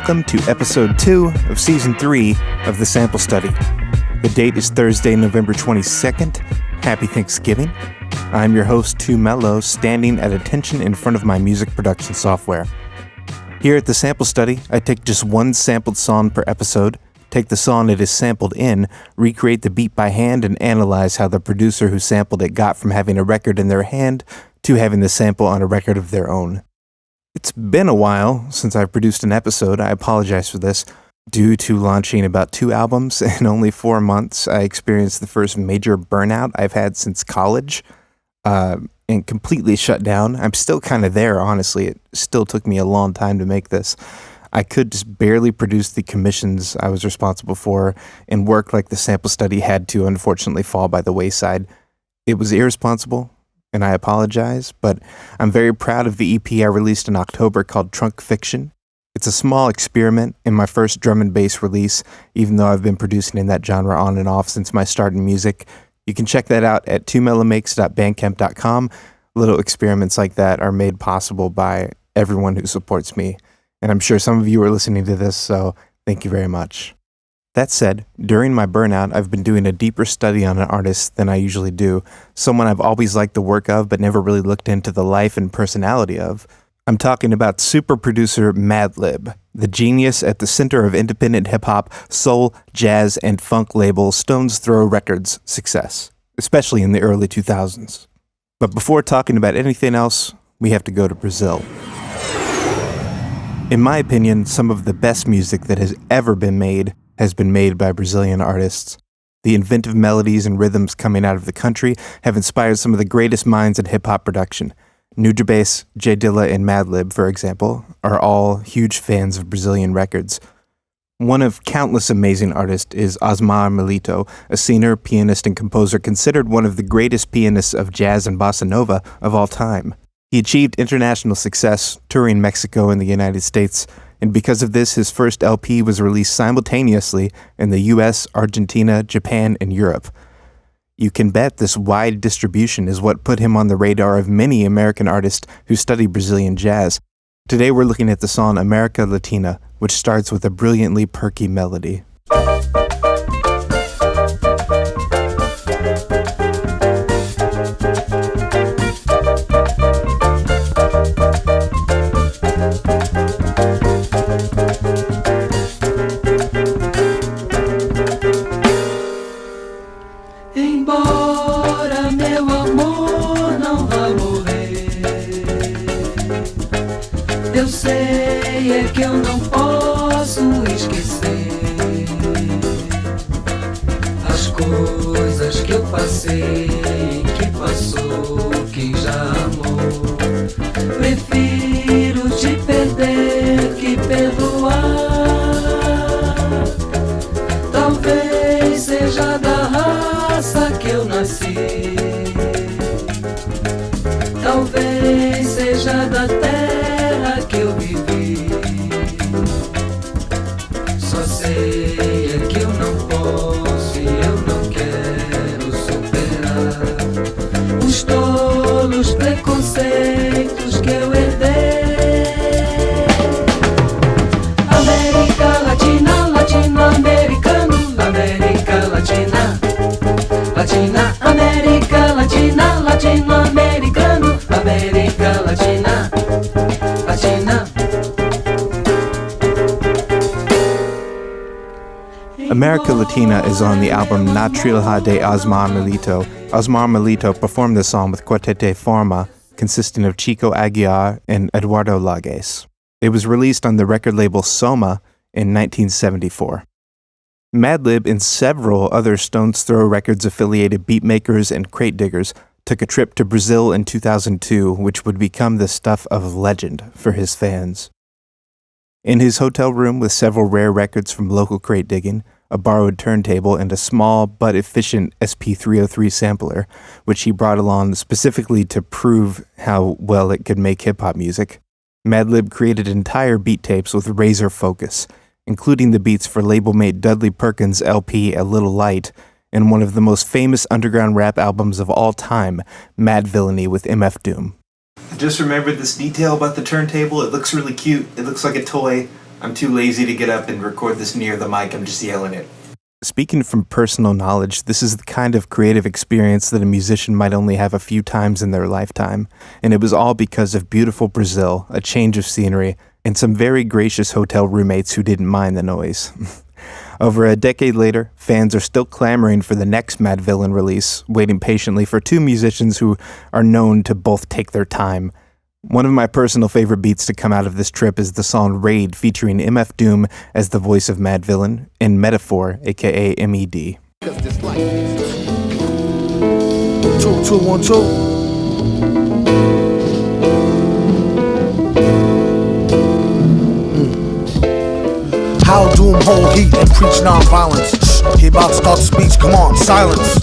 Welcome to episode 2 of season 3 of The Sample Study. The date is Thursday, November 22nd. Happy Thanksgiving. I'm your host, Too Mellow, standing at attention in front of my music production software. Here at The Sample Study, I take just one sampled song per episode, take the song it is sampled in, recreate the beat by hand, and analyze how the producer who sampled it got from having a record in their hand to having the sample on a record of their own. It's been a while since I've produced an episode. I apologize for this. Due to launching about 2 albums in only 4 months, I experienced the first major burnout I've had since college, and completely shut down. I'm still kind of there, honestly. It still took me a long time to make this. I could just barely produce the commissions I was responsible for, and work like The Sample Study had to unfortunately fall by the wayside. It was irresponsible, and I apologize, but I'm very proud of the EP I released in October called Trunk Fiction. It's a small experiment in my first drum and bass release, even though I've been producing in that genre on and off since my start in music. You can check that out at 2mellomakes.bandcamp.com. Little experiments like that are made possible by everyone who supports me, and I'm sure some of you are listening to this, so thank you very much. That said, during my burnout, I've been doing a deeper study on an artist than I usually do, someone I've always liked the work of but never really looked into the life and personality of. I'm talking about super producer Madlib, the genius at the center of independent hip-hop, soul, jazz, and funk label Stone's Throw Records' success, especially in the early 2000s. But before talking about anything else, we have to go to Brazil. In my opinion, some of the best music that has ever been made has been made by Brazilian artists. The inventive melodies and rhythms coming out of the country have inspired some of the greatest minds in hip-hop production. Nujabes, J Dilla, and Madlib, for example, are all huge fans of Brazilian records. One of countless amazing artists is Osmar Milito, a singer, pianist, and composer considered one of the greatest pianists of jazz and bossa nova of all time. He achieved international success touring Mexico and the United States, and because of this, his first LP was released simultaneously in the US, Argentina, Japan, and Europe. You can bet this wide distribution is what put him on the radar of many American artists who study Brazilian jazz. Today we're looking at the song America Latina, which starts with a brilliantly perky melody. Eu sei é que eu não posso esquecer as coisas que eu passei, que passou, quem já amou. Prefiro te perder que perdoar. Talvez seja da raça que eu nasci, talvez seja da terra que eu vivi. Só sei é que eu não posso e eu não quero superar os tolos preconceitos que eu herdei. América Latina, latino-americano, América Latina, Latina, América Latina, latino-americano, América Latina, Latina. America Latina is on the album Na Trilha de Osmar Milito. Osmar Milito performed the song with Quartete Forma, consisting of Chico Aguiar and Eduardo Lages. It was released on the record label Soma in 1974. Madlib and several other Stone's Throw Records affiliated beatmakers and crate diggers took a trip to Brazil in 2002, which would become the stuff of legend for his fans. In his hotel room with several rare records from local crate digging, a borrowed turntable, and a small but efficient SP303 sampler, which he brought along specifically to prove how well it could make hip-hop music, Madlib created entire beat tapes with razor focus, including the beats for label-mate Dudley Perkins' LP A Little Light, and one of the most famous underground rap albums of all time, Madvillain with MF Doom. I just remembered this detail about the turntable. It looks really cute. It looks like a toy. I'm too lazy to get up and record this near the mic. I'm just yelling it. Speaking from personal knowledge, this is the kind of creative experience that a musician might only have a few times in their lifetime, and it was all because of beautiful Brazil, a change of scenery, and some very gracious hotel roommates who didn't mind the noise. Over a decade later, fans are still clamoring for the next Madvillain release, waiting patiently for two musicians who are known to both take their time. One of my personal favorite beats to come out of this trip is the song Raid, featuring MF Doom as the voice of Madvillain, and Metaphor, aka M.E.D. 2-2-1-2. How doom hold heat and preach non-violence. He about to start the speech, come on, silence.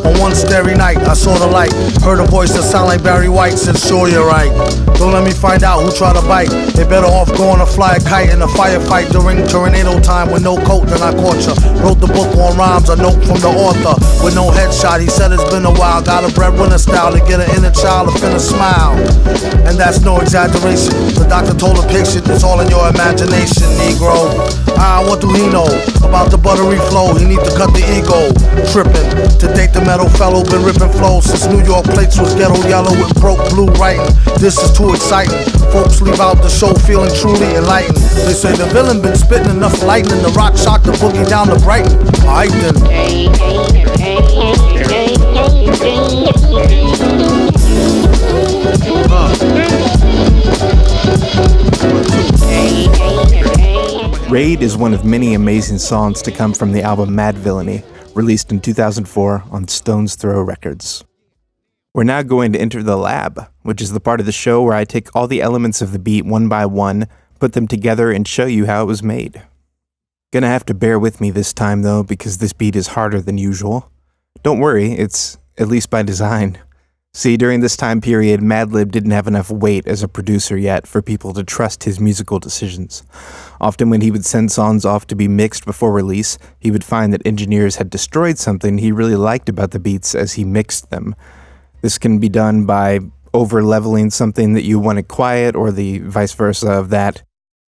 On one starry night, I saw the light. Heard a voice that sound like Barry White, said sure you're right. Don't let me find out who try to bite. They better off going to fly a kite in a firefight during tornado time with no coat, then I caught ya. Wrote the book on rhymes, a note from the author. With no headshot, he said it's been a while. Got a breadwinner style to get an inner child to finna smile. And that's no exaggeration. The doctor told the patient it's all in your imagination, Negro. What do he know about the buttery flow? He need to cut the ego. Trippin', to date the metal fellow been ripping flow since New York plates was ghetto yellow with broke blue writing. This is too exciting. Folks leave out the show feeling truly enlightened. They say the villain been spitting enough lightning to rock shock the boogie down to Brighton. Alright then. Raid is one of many amazing songs to come from the album Madvillain, released in 2004 on Stone's Throw Records. We're now going to enter the lab, which is the part of the show where I take all the elements of the beat one by one, put them together, and show you how it was made. Gonna have to bear with me this time though, because this beat is harder than usual. Don't worry, it's at least by design. See, during this time period, Madlib didn't have enough weight as a producer yet for people to trust his musical decisions. Often when he would send songs off to be mixed before release, he would find that engineers had destroyed something he really liked about the beats as he mixed them. This can be done by over-leveling something that you wanted quiet, or the vice versa of that.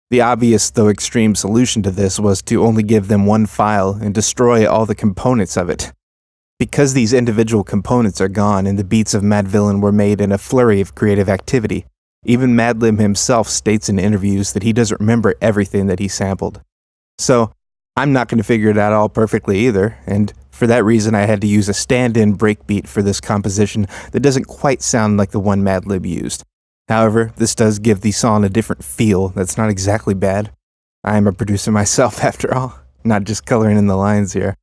The obvious, though extreme, solution to this was to only give them one file and destroy all the components of it. Because these individual components are gone and the beats of Madvillain were made in a flurry of creative activity, even Madlib himself states in interviews that he doesn't remember everything that he sampled. So, I'm not going to figure it out all perfectly either, and for that reason I had to use a stand-in breakbeat for this composition that doesn't quite sound like the one Madlib used. However, this does give the song a different feel that's not exactly bad. I am a producer myself after all, not just coloring in the lines here.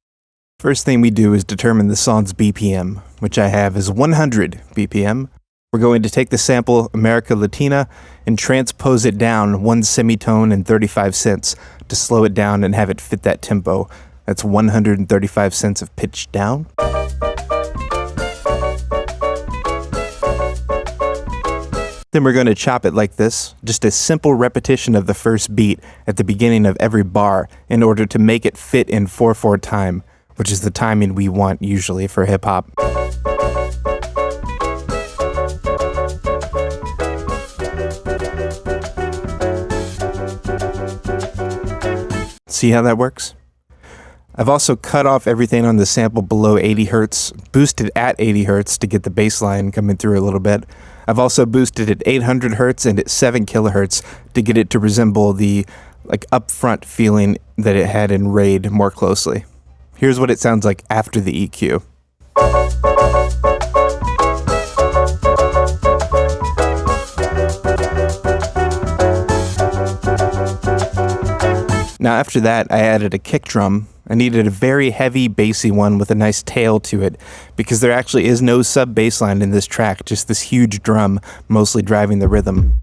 First thing we do is determine the song's BPM, which I have as 100 BPM. We're going to take the sample America Latina and transpose it down one semitone and 35 cents to slow it down and have it fit that tempo. That's 135 cents of pitch down. Then we're going to chop it like this, just a simple repetition of the first beat at the beginning of every bar in order to make it fit in 4/4 time, which is the timing we want usually for hip-hop. See how that works? I've also cut off everything on the sample below 80 Hz, boosted at 80 Hz to get the bass line coming through a little bit. I've also boosted at 800 Hz and at 7 kHz to get it to resemble the upfront feeling that it had in Raid more closely. Here's what it sounds like after the EQ. Now after that, I added a kick drum. I needed a very heavy, bassy one with a nice tail to it, because there actually is no sub-bass line in this track, just this huge drum mostly driving the rhythm.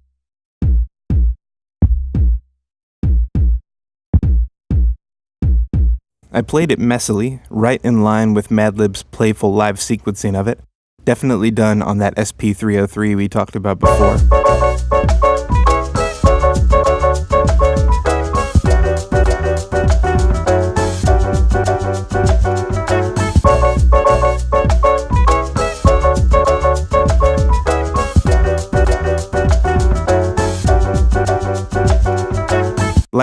I played it messily, right in line with Madlib's playful live sequencing of it. Definitely done on that SP303 we talked about before.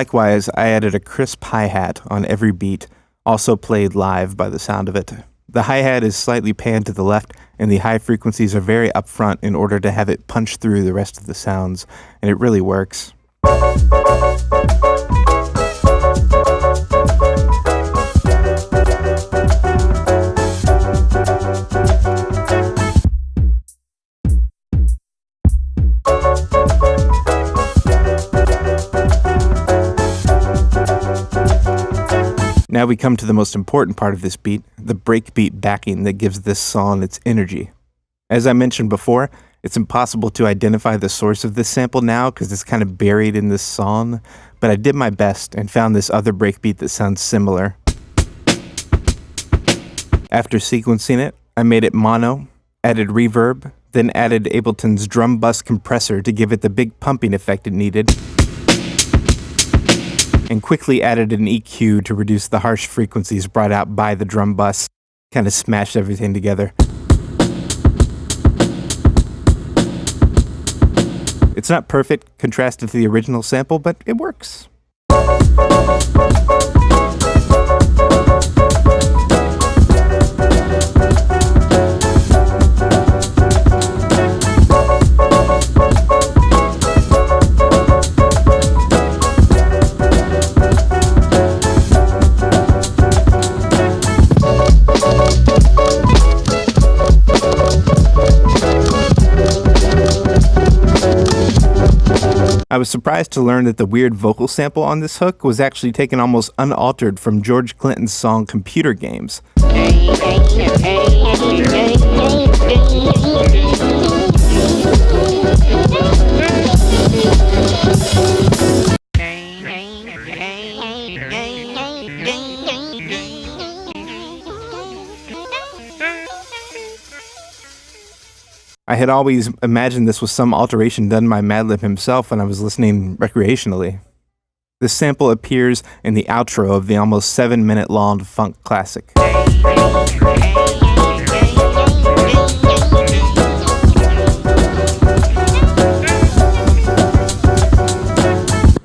Likewise, I added a crisp hi-hat on every beat, also played live by the sound of it. The hi-hat is slightly panned to the left, and the high frequencies are very upfront in order to have it punch through the rest of the sounds, and it really works. Now we come to the most important part of this beat, the breakbeat backing that gives this song its energy. As I mentioned before, it's impossible to identify the source of this sample now because it's kind of buried in this song, but I did my best and found this other breakbeat that sounds similar. After sequencing it, I made it mono, added reverb, then added Ableton's drum bus compressor to give it the big pumping effect it needed, and quickly added an EQ to reduce the harsh frequencies brought out by the drum bus. Kind of smashed everything together. It's not perfect contrasted to the original sample, but it works. I was surprised to learn that the weird vocal sample on this hook was actually taken almost unaltered from George Clinton's song Computer Games. I had always imagined this was some alteration done by Madlib himself when I was listening recreationally. This sample appears in the outro of the almost 7-minute long funk classic.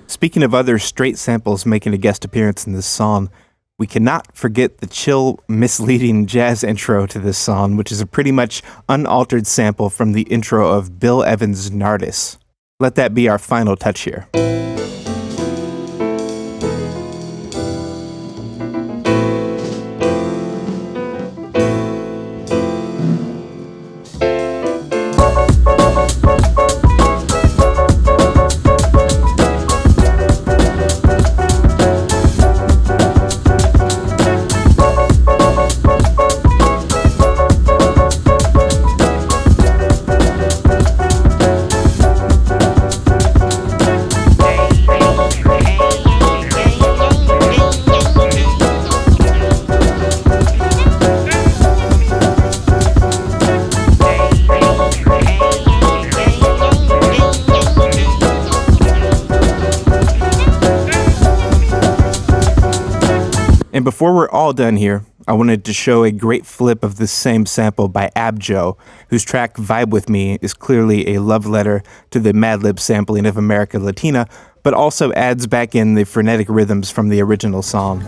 Speaking of other straight samples making a guest appearance in this song, we cannot forget the chill, misleading jazz intro to this song, which is a pretty much unaltered sample from the intro of Bill Evans' Nardis. Let that be our final touch here. And before we're all done here, I wanted to show a great flip of this same sample by Abjo, whose track Vibe With Me is clearly a love letter to the Madlib sampling of America Latina, but also adds back in the frenetic rhythms from the original song.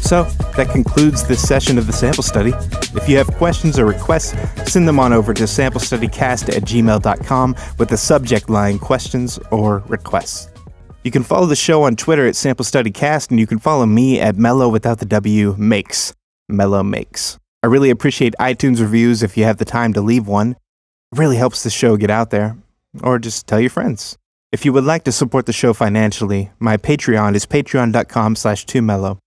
So, that concludes this session of the Sample Study. If you have questions or requests, send them on over to samplestudycast@gmail.com with the subject line questions or requests. You can follow the show on Twitter at samplestudycast, and you can follow me at Mellow without the W Makes. Mellow Makes. I really appreciate iTunes reviews if you have the time to leave one. It really helps the show get out there. Or just tell your friends. If you would like to support the show financially, my Patreon is patreon.com/2mellow.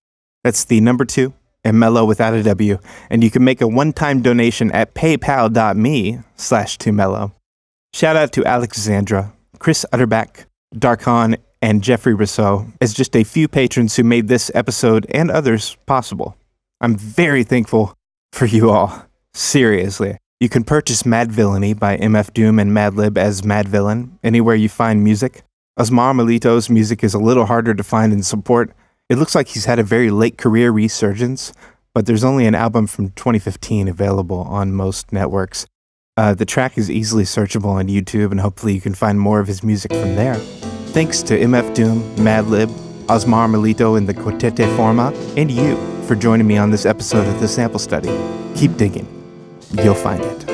That's the number 2 and mellow without a W. And you can make a one-time donation at paypal.me/2mellow. Shout out to Alexandra, Chris Utterback, Darkon, and Jeffrey Rousseau as just a few patrons who made this episode and others possible. I'm very thankful for you all. Seriously. You can purchase Madvillain by MF Doom and Madlib as Madvillain anywhere you find music. Osmar Milito's music is a little harder to find and support. It looks like he's had a very late career resurgence, but there's only an album from 2015 available on most networks. The track is easily searchable on YouTube, and hopefully you can find more of his music from there. Thanks to MF Doom, Madlib, Osmar Milito and the Quartete Forma, and you for joining me on this episode of The Sample Study. Keep digging. You'll find it.